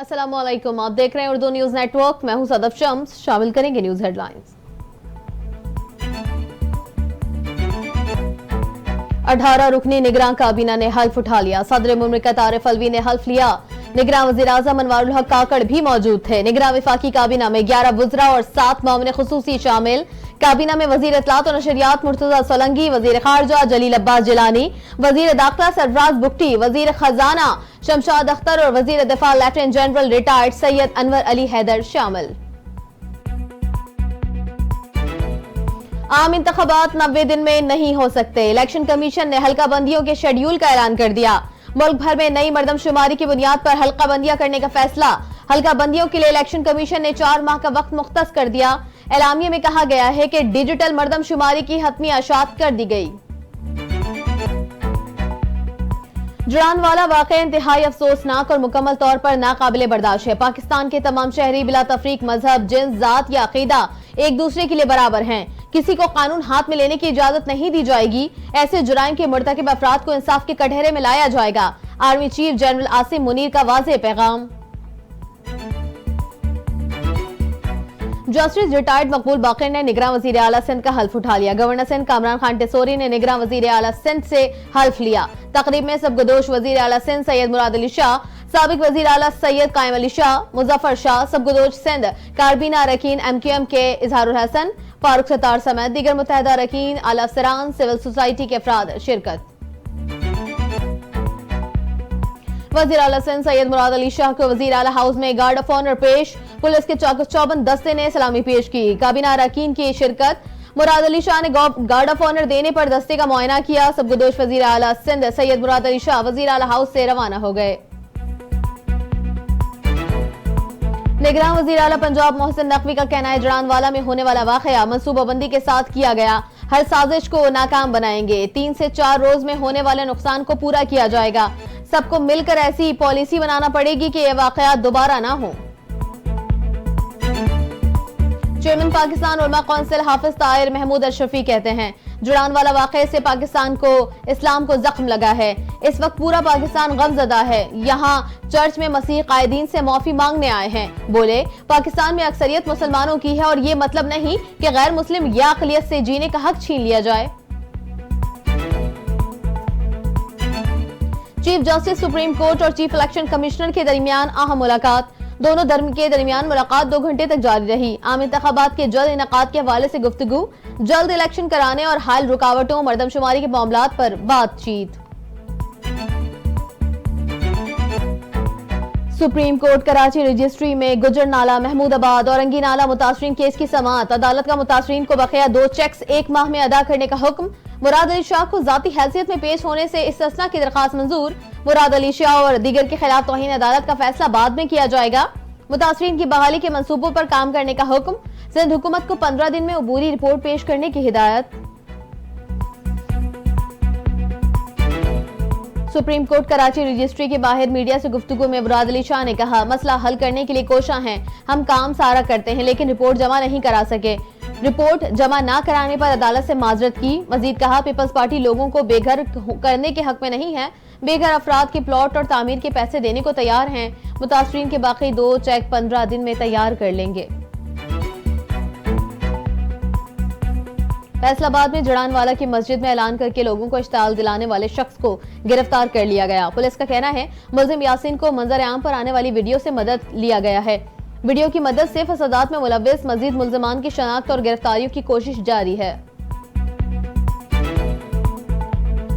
अस्सलाम वालेकुम, आप देख रहे हैं उर्दू न्यूज नेटवर्क। मैं हूं सदफ शम्स। शामिल करेंगे न्यूज हेडलाइंस। 18 रुकनी निगरान काबीना ने हल्फ उठा लिया। सदर मुमलिकत आरिफ अलवी ने हल्फ लिया। निगरान वजीर आजम अनवारुल हक काकड़ भी मौजूद थे। निगरान विफाकी काबीना में 11 वुज़रा और 7 मामले खुसूसी शामिल। काबीना में वजीर इत्तलात और नशरियात मुर्तजा सोलंकी, वजीर खारजा जलील अब्बास जिलानी, वजीर दाखिला सरफराज बुख्ती, वजीर खजाना शमशाद अख्तर और वजीर दिफा lieutenant general retired Syed Anwar Ali Haider शामिल। आम इंतखाबात 90 दिन में नहीं हो सकते। इलेक्शन कमीशन ने हल्का बंदियों के शेड्यूल का ऐलान कर दिया। मुल्क भर में नई मरदमशुमारी की बुनियाद पर हल्का बंदियां करने का फैसला। हल्का बंदियों के लिए इलेक्शन कमीशन ने 4 माह का वक्त मुख्तस कर दिया। एलामिये में कहा गया है कि डिजिटल मरदमशुमारी की हतमी आशात कर दी गई। जड़ानवाला वाक़या इंतहाई अफसोसनाक और मुकम्मल तौर पर नाकाबिले बर्दाश्त है। पाकिस्तान के तमाम शहरी बिला तफरीक मजहब, जिन्स, जात या अकीदा एक दूसरे के लिए बराबर हैं। किसी को कानून हाथ में लेने की इजाजत नहीं दी जाएगी। ऐसे जुराइम के मुर्तकिब अफराद को इंसाफ के कटहरे में लाया जाएगा। Army chief general Asim Munir का वाज़ेह पैगाम। जस्टिस रिटायर्ड मकबूल बाक़िर ने निगरान वज़ीर आला सिंध का हल्फ उठा लिया। गवर्नर सिंध कामरान खान टेसोरी ने निगरान वज़ीर आला सिंध से हल्फ लिया। तकरीब में सबगदोश वज़ीर आला सिंध सैयद मुराद अली शाह, साबिक वज़ीर आला सैयद कायम अली शाह, मुजफ्फर शाह, सबगदोश सिंध कारबीना अरकीन MQM के इजहारुल हसन, फारूक सत्तार समेत दीगर मुत्तहदा अरकीन, आला अफसरान, सिविल सोसाइटी के अफराद शिरकत। वज़ीर आला सिंध सैयद मुराद अली शाह को वज़ीर आला हाउस में गार्ड ऑफ ऑनर पेश। पुलिस के चौबंद दस्ते ने सलामी पेश की। काबीना अरकीन की शिरकत। मुराद अली शाह ने गार्ड ऑफ ऑनर देने पर दस्ते का मुआयना किया। सबगदोश वज़ीर आला सिंध सैयद मुराद अली शाह वज़ीर आला हाउस से रवाना हो गए। निगरान वज़ीर आला पंजाब मोहसिन नकवी का कहना है, जड़ानवाला में होने वाला वाक़या मनसूबाबंदी के साथ किया गया। हर साजिश को नाकाम बनाएंगे। 3 से 4 रोज में होने वाले नुकसान को पूरा किया जाएगा। सबको मिलकर ऐसी पॉलिसी बनाना पड़ेगी कि यह वाक़यात दोबारा ना हो। चेयरमैन पाकिस्तान उलमा कौंसिल हाफिज ताहिर महमूद अशरफी कहते हैं, जुड़ानवाला वाक़े से पाकिस्तान को, इस्लाम को जख्म लगा है। इस वक्त पूरा पाकिस्तान गमज़दा है। यहाँ चर्च में मसीह कायदीन से माफी मांगने आए हैं। बोले, पाकिस्तान में अक्सरियत मुसलमानों की है और ये मतलब नहीं कि गैर मुस्लिम या अक़लियत से जीने का हक छीन लिया जाए। चीफ जस्टिस सुप्रीम कोर्ट और चीफ इलेक्शन कमिश्नर के दरमियान अहम मुलाकात। दोनों धर्म के दरमियान मुलाकात 2 घंटे तक जारी रही। आम इंतखाबात के जल्द इनेकाद के हवाले से गुफ्तगू, जल्द इलेक्शन कराने और हाल रुकावटों, मरदमशुमारी के मामलात पर बातचीत। सुप्रीम कोर्ट कराची रजिस्ट्री में गुजर नाला, महमूदाबाद और औरंगी नाला मुतासरीन केस की समाअत। अदालत का मुतासरीन को बकाया 2 चेक्स 1 माह में अदा करने का हुक्म। मुराद अली शाह को जाती हैसियत में पेश होने से इस्तिस्ना की दरखास्त मंजूर। मुराद अली शाह और दीगर के खिलाफ तौहीन अदालत का फैसला बाद में किया जाएगा। मुतासरीन की बहाली के मंसूबों पर काम करने का हुक्म। सिंध हुकूमत को 15 दिन में अबूरी रिपोर्ट पेश करने की हिदायत। सुप्रीम कोर्ट कराची रजिस्ट्री के बाहर मीडिया से गुफ्तगू में मुराद अली शाह ने कहा, मसला हल करने के लिए कोशां हैं। हम काम सारा करते हैं लेकिन रिपोर्ट जमा नहीं करा सके। रिपोर्ट जमा ना कराने पर अदालत से माजरत की। मजीद कहा, पीपल्स पार्टी लोगों को बेघर करने के हक में नहीं है। बेघर अफराद के प्लॉट और तामीर के पैसे देने को तैयार हैं। मुतासरीन के बाकी 2 चेक 15 दिन में तैयार कर लेंगे। फैसलाबाद में जड़ानवाला की मस्जिद में ऐलान करके लोगों को इश्ताल दिलाने वाले शख्स को गिरफ्तार कर लिया गया। पुलिस का कहना है, मुल्जिम यासीन को मंजर आम पर आने वाली वीडियो से मदद लिया गया है। वीडियो की मदद से फसादात में मुलव्विस मजीद मुल्जिमान की शनाख्त और गिरफ्तारियों की कोशिश जारी है।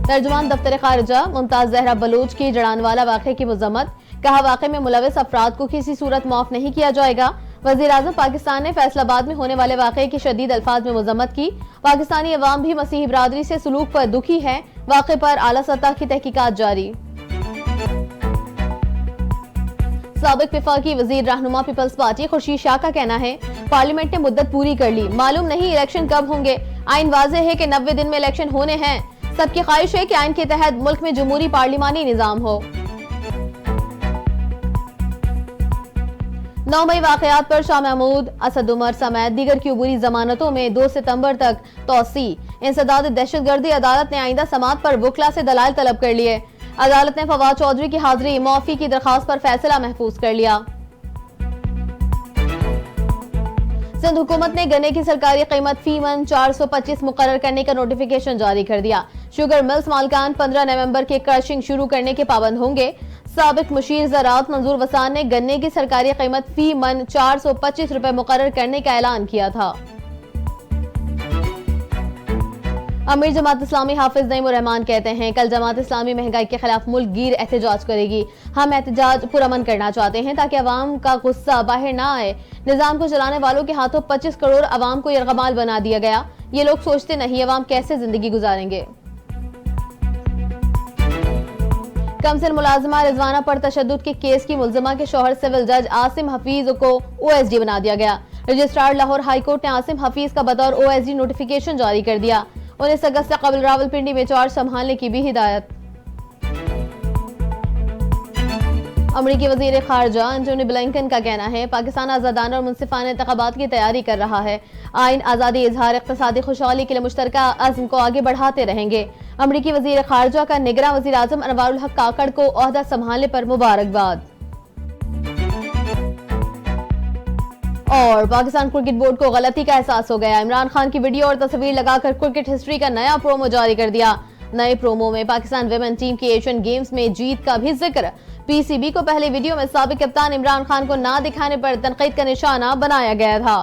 तर्जुमान दफ्तर खारजा मुमताज जहरा बलूच की जड़ानवाला वाक़े की मज़म्मत। कहा, वाक़े में मुलव्विस अफराद को किसी सूरत माफ नहीं किया जाएगा। वज़ीर आज़म पाकिस्तान ने फैसलाबाद में होने वाले वाक़े की शदीद अल्फाज में मज़म्मत की। पाकिस्तानी अवाम भी मसीही बरादरी से सलूक पर दुखी है। वाक़े पर आला सतह की तहकीकात जारी। साबिक वफाकी वजीर रहनुमा पीपल्स पार्टी खुर्शीद शाह का कहना है, पार्लियामेंट ने मुद्दत पूरी कर ली, मालूम नहीं इलेक्शन कब होंगे। आइन वाज़ेह है कि 90 दिन में इलेक्शन होने हैं। सबकी ख्वाहिश है कि आइन के तहत मुल्क में जमहूरी पार्लिमानी निज़ाम हो। 9 मई वाक़यात पर शाह महमूद, असद उमर समेत दीगर की अबूरी जमानतों में 2 सितंबर तक तोसी। इंसदाद दहशतगर्दी। अदालत ने आइंदा समात पर वकला से दलाल तलब कर लिए। अदालत ने फवाद चौधरी की हाजिरी, माफी की दरखास्त पर फैसला महफूज कर लिया। सिंध हुकूमत ने गन्ने की सरकारी कीमत फी मन 425 मुकर्रर करने का नोटिफिकेशन जारी कर दिया। शुगर मिल्स मालकान 15 नवंबर के क्रशिंग शुरू करने के पाबंद होंगे। साबिक मुशीर ज़राअत मंजूर वसान ने गन्ने की सरकारी कीमत फी मन 425 रुपए मुकर्रर करने का ऐलान किया था। अमीर जमात इस्लामी हाफिज नईम उर रहमान कहते हैं, कल जमात इस्लामी महंगाई के खिलाफ मुल्क गिर एहतजाज करेगी। हम एहतजाज पुरअमन करना चाहते हैं ताकि अवाम का गुस्सा बाहर ना आए। निजाम को चलाने वालों के हाथों 25 करोड़ अवाम को यरगमाल बना दिया गया। ये लोग सोचते नहीं अवाम कैसे जिंदगी गुजारेंगे। कमसिन मुलाजिमा रिजवाना पर तशद्दुद के केस की मुलजिमा के शौहर सिविल जज आसिम हफीज को OSD बना दिया गया। रजिस्ट्रार लाहौर हाईकोर्ट ने आसिम हफीज का बतौर OSD नोटिफिकेशन जारी कर दिया। 19 अगस्त से कबल रावलपिंडी में चार्ज संभालने की भी हिदायत। अमरीकी वजीर खारजा एंटोनी ब्लिंकन का कहना है, पाकिस्तान आजादाना और मुनसिफाना इंतखाबात की तैयारी कर रहा है। आइन आज़ादी, इजहार, इक़्तिसादी खुशहाली के लिए मुश्तरका अज़्म को आगे बढ़ाते रहेंगे। अमरीकी वजीर खारजा का निगरान वज़ीर आज़म अनवारुल हक काकड़ को ओहदा संभालने पर मुबारकबाद। और पाकिस्तान क्रिकेट बोर्ड को गलती का एहसास हो गया। इमरान खान की वीडियो और तस्वीर लगाकर क्रिकेट हिस्ट्री का नया प्रोमो जारी कर दिया। नए प्रोमो में पाकिस्तान विमेन टीम की एशियन गेम्स में जीत का भी जिक्र। PCB को पहले वीडियो में साबिक कप्तान इमरान खान को ना दिखाने पर तनकीद का निशाना बनाया गया था।